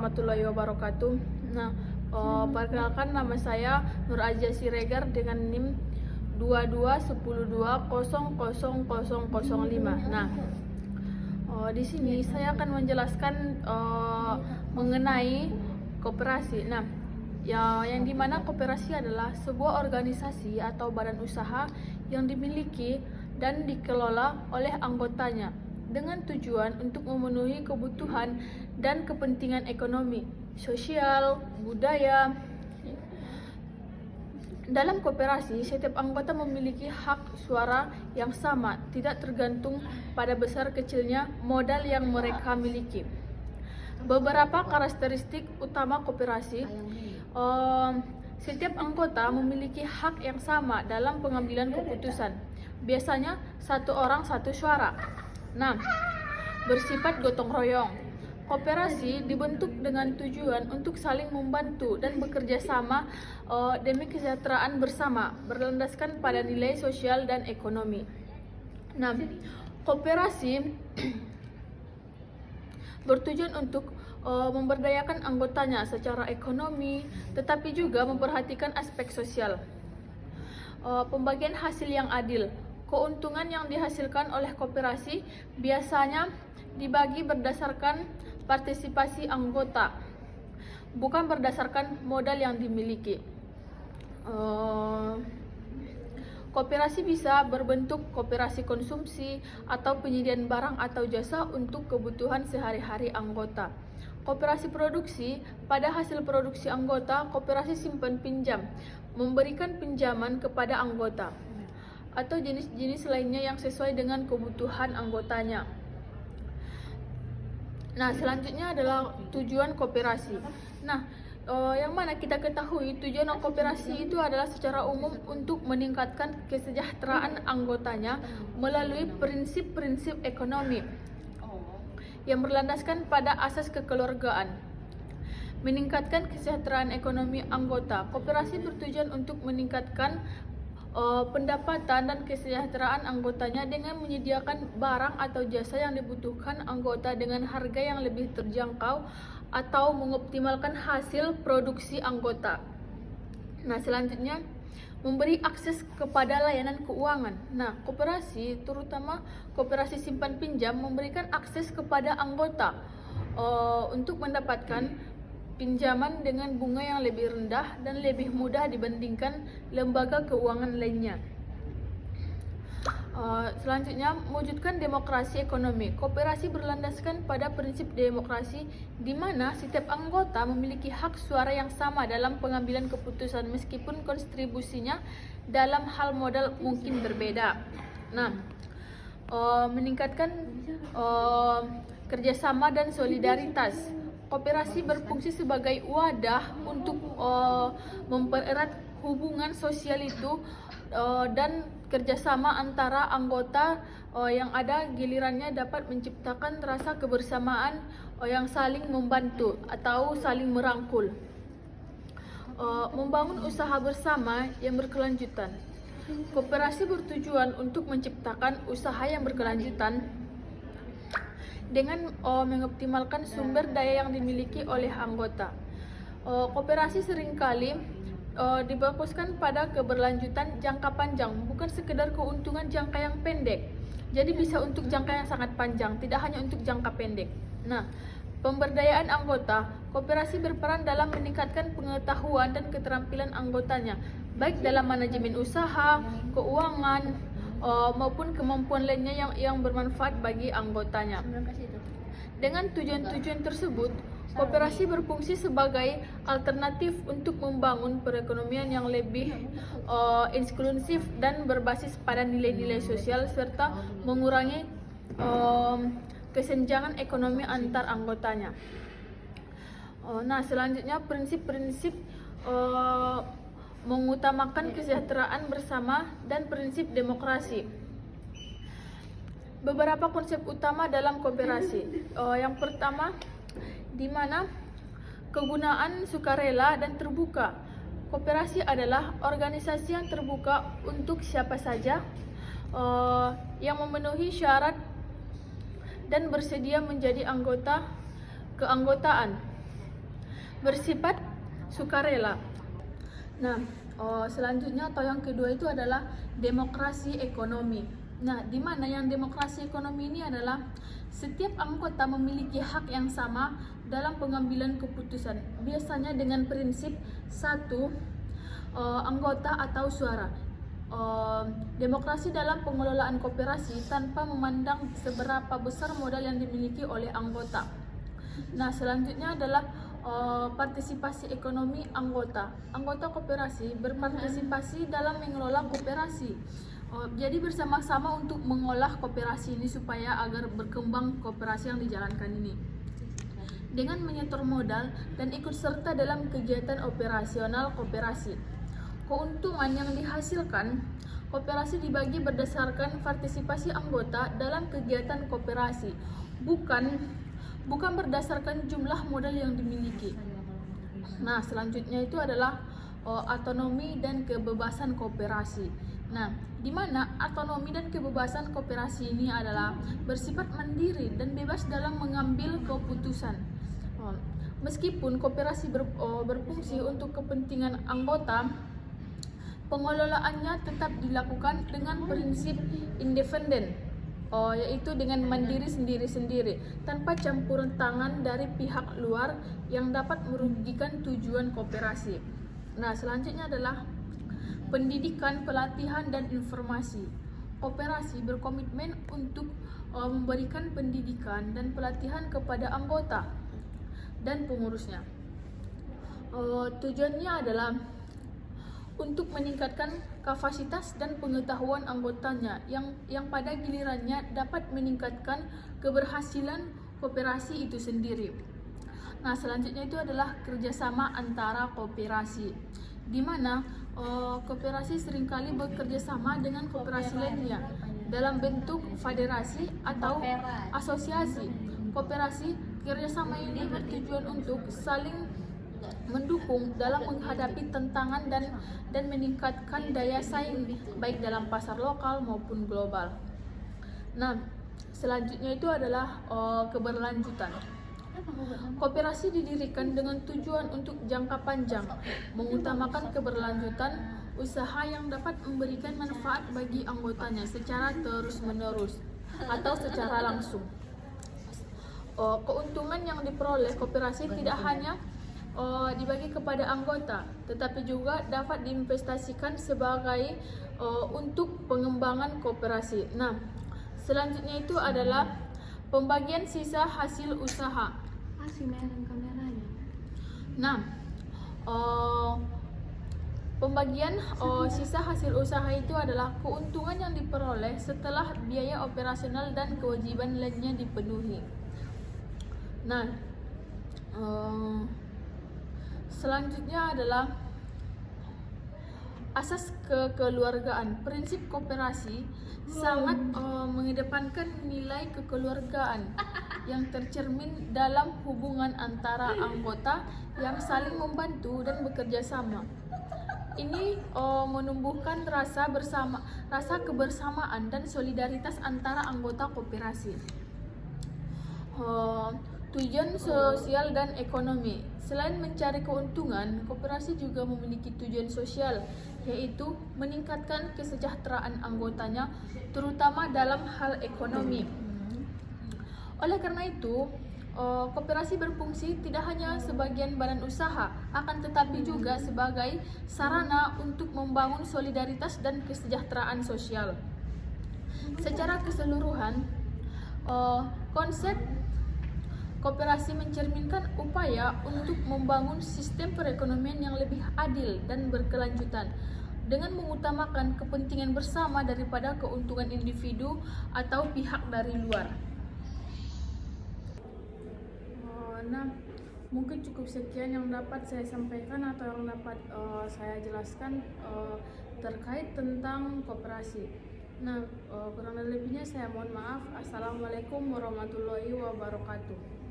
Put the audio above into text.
warahmatullahi wabarakatuh. Nah, perkenalkan nama saya Nur Azia Siregar dengan NIM 2210200005. Nah, di sini saya akan menjelaskan mengenai koperasi. Nah, yang dimana koperasi adalah sebuah organisasi atau badan usaha yang dimiliki dan dikelola oleh anggotanya dengan tujuan untuk memenuhi kebutuhan dan kepentingan ekonomi, sosial, budaya. Dalam koperasi, setiap anggota memiliki hak suara yang sama, tidak tergantung pada besar kecilnya modal yang mereka miliki. Beberapa karakteristik utama koperasi: setiap anggota memiliki hak yang sama dalam pengambilan keputusan, biasanya satu orang satu suara. Nah, bersifat gotong royong. Koperasi dibentuk dengan tujuan untuk saling membantu dan bekerja sama demi kesejahteraan bersama, berlandaskan pada nilai sosial dan ekonomi. Nah, koperasi bertujuan untuk memberdayakan anggotanya secara ekonomi, tetapi juga memperhatikan aspek sosial. Pembagian hasil yang adil. Keuntungan yang dihasilkan oleh koperasi biasanya dibagi berdasarkan partisipasi anggota, bukan berdasarkan modal yang dimiliki. Koperasi bisa berbentuk koperasi konsumsi atau penyediaan barang atau jasa untuk kebutuhan sehari-hari anggota. Koperasi produksi, pada hasil produksi anggota, koperasi simpan pinjam, memberikan pinjaman kepada anggota, atau jenis-jenis lainnya yang sesuai dengan kebutuhan anggotanya. Nah, selanjutnya adalah tujuan koperasi. Nah, yang mana kita ketahui tujuan koperasi itu adalah secara umum untuk meningkatkan kesejahteraan anggotanya melalui prinsip-prinsip ekonomi yang berlandaskan pada asas kekeluargaan. Meningkatkan kesejahteraan ekonomi anggota. Koperasi bertujuan untuk meningkatkan pendapatan dan kesejahteraan anggotanya dengan menyediakan barang atau jasa yang dibutuhkan anggota dengan harga yang lebih terjangkau atau mengoptimalkan hasil produksi anggota. Nah, selanjutnya memberi akses kepada layanan keuangan. Nah, koperasi, terutama koperasi simpan pinjam, memberikan akses kepada anggota untuk mendapatkan pinjaman dengan bunga yang lebih rendah dan lebih mudah dibandingkan lembaga keuangan lainnya. Selanjutnya, mewujudkan demokrasi ekonomi. Koperasi berlandaskan pada prinsip demokrasi di mana setiap anggota memiliki hak suara yang sama dalam pengambilan keputusan meskipun kontribusinya dalam hal modal mungkin berbeda. Nah, meningkatkan kerjasama dan solidaritas. Koperasi berfungsi sebagai wadah untuk mempererat hubungan sosial itu dan kerjasama antara anggota yang ada gilirannya dapat menciptakan rasa kebersamaan yang saling membantu atau saling merangkul. Membangun usaha bersama yang berkelanjutan. Koperasi bertujuan untuk menciptakan usaha yang berkelanjutan dengan mengoptimalkan sumber daya yang dimiliki oleh anggota. Koperasi seringkali difokuskan pada keberlanjutan jangka panjang, bukan sekedar keuntungan jangka yang pendek. Jadi bisa untuk jangka yang sangat panjang, tidak hanya untuk jangka pendek. Nah, pemberdayaan anggota. Koperasi berperan dalam meningkatkan pengetahuan dan keterampilan anggotanya, baik dalam manajemen usaha, keuangan, maupun kemampuan lainnya yang bermanfaat bagi anggotanya. Dengan tujuan-tujuan tersebut, koperasi berfungsi sebagai alternatif untuk membangun perekonomian yang lebih inklusif dan berbasis pada nilai-nilai sosial serta mengurangi kesenjangan ekonomi antar anggotanya. Nah, selanjutnya prinsip-prinsip mengutamakan kesejahteraan bersama dan prinsip demokrasi. Beberapa konsep utama dalam koperasi. Yang pertama, di mana kegunaan sukarela dan terbuka. Koperasi adalah organisasi yang terbuka untuk siapa saja yang memenuhi syarat dan bersedia menjadi anggota keanggotaan. bersifat sukarela. Nah, selanjutnya atau yang kedua itu adalah demokrasi ekonomi. Nah, di mana yang demokrasi ekonomi ini adalah setiap anggota memiliki hak yang sama dalam pengambilan keputusan, biasanya dengan prinsip satu anggota atau suara. Demokrasi dalam pengelolaan koperasi tanpa memandang seberapa besar modal yang dimiliki oleh anggota. Nah, selanjutnya adalah partisipasi ekonomi anggota. Anggota koperasi berpartisipasi dalam mengelola koperasi. Jadi bersama-sama untuk mengolah koperasi ini supaya agar berkembang koperasi yang dijalankan ini. Dengan menyetor modal dan ikut serta dalam kegiatan operasional koperasi. Keuntungan yang dihasilkan koperasi dibagi berdasarkan partisipasi anggota dalam kegiatan koperasi, bukan berdasarkan jumlah modal yang dimiliki. Nah, selanjutnya itu adalah otonomi dan kebebasan koperasi. Nah, di mana otonomi dan kebebasan koperasi ini adalah bersifat mandiri dan bebas dalam mengambil keputusan. Meskipun koperasi berfungsi untuk kepentingan anggota, pengelolaannya tetap dilakukan dengan prinsip independen, yaitu dengan mandiri sendiri-sendiri, tanpa campuran tangan dari pihak luar yang dapat merugikan tujuan koperasi. Nah, selanjutnya adalah pendidikan, pelatihan, dan informasi. Koperasi berkomitmen untuk memberikan pendidikan dan pelatihan kepada anggota dan pengurusnya. Tujuannya adalah untuk meningkatkan kapasitas dan pengetahuan anggotanya yang pada gilirannya dapat meningkatkan keberhasilan koperasi itu sendiri. Nah, selanjutnya itu adalah kerjasama antara koperasi, di mana koperasi seringkali bekerjasama dengan koperasi lainnya dalam bentuk federasi atau asosiasi. Koperasi kerjasama ini bertujuan untuk saling mendukung dalam menghadapi tantangan dan meningkatkan daya saing baik dalam pasar lokal maupun global. Nah, selanjutnya itu adalah keberlanjutan. Koperasi didirikan dengan tujuan untuk jangka panjang, mengutamakan keberlanjutan usaha yang dapat memberikan manfaat bagi anggotanya secara terus-menerus atau secara langsung. Keuntungan yang diperoleh koperasi tidak hanya dibagi kepada anggota, tetapi juga dapat diinvestasikan sebagai untuk pengembangan koperasi. Nah, selanjutnya itu adalah pembagian sisa hasil usaha. Nah, pembagian sisa hasil usaha itu adalah keuntungan yang diperoleh setelah biaya operasional dan kewajiban lainnya dipenuhi. Nah, selanjutnya adalah asas kekeluargaan. Prinsip koperasi sangat mengedepankan nilai kekeluargaan yang tercermin dalam hubungan antara anggota yang saling membantu dan bekerja sama. Ini menumbuhkan rasa kebersamaan dan solidaritas antara anggota koperasi. Tujuan sosial dan ekonomi. Selain mencari keuntungan, koperasi juga memiliki tujuan sosial, yaitu meningkatkan kesejahteraan anggotanya, terutama dalam hal ekonomi. Oleh karena itu, koperasi berfungsi tidak hanya sebagai badan usaha, akan tetapi juga sebagai sarana untuk membangun solidaritas dan kesejahteraan sosial. Secara keseluruhan, konsep koperasi mencerminkan upaya untuk membangun sistem perekonomian yang lebih adil dan berkelanjutan dengan mengutamakan kepentingan bersama daripada keuntungan individu atau pihak dari luar. Nah, mungkin cukup sekian yang dapat saya sampaikan atau yang dapat saya jelaskan terkait tentang koperasi. Nah, kurang lebihnya saya mohon maaf. Assalamualaikum warahmatullahi wabarakatuh.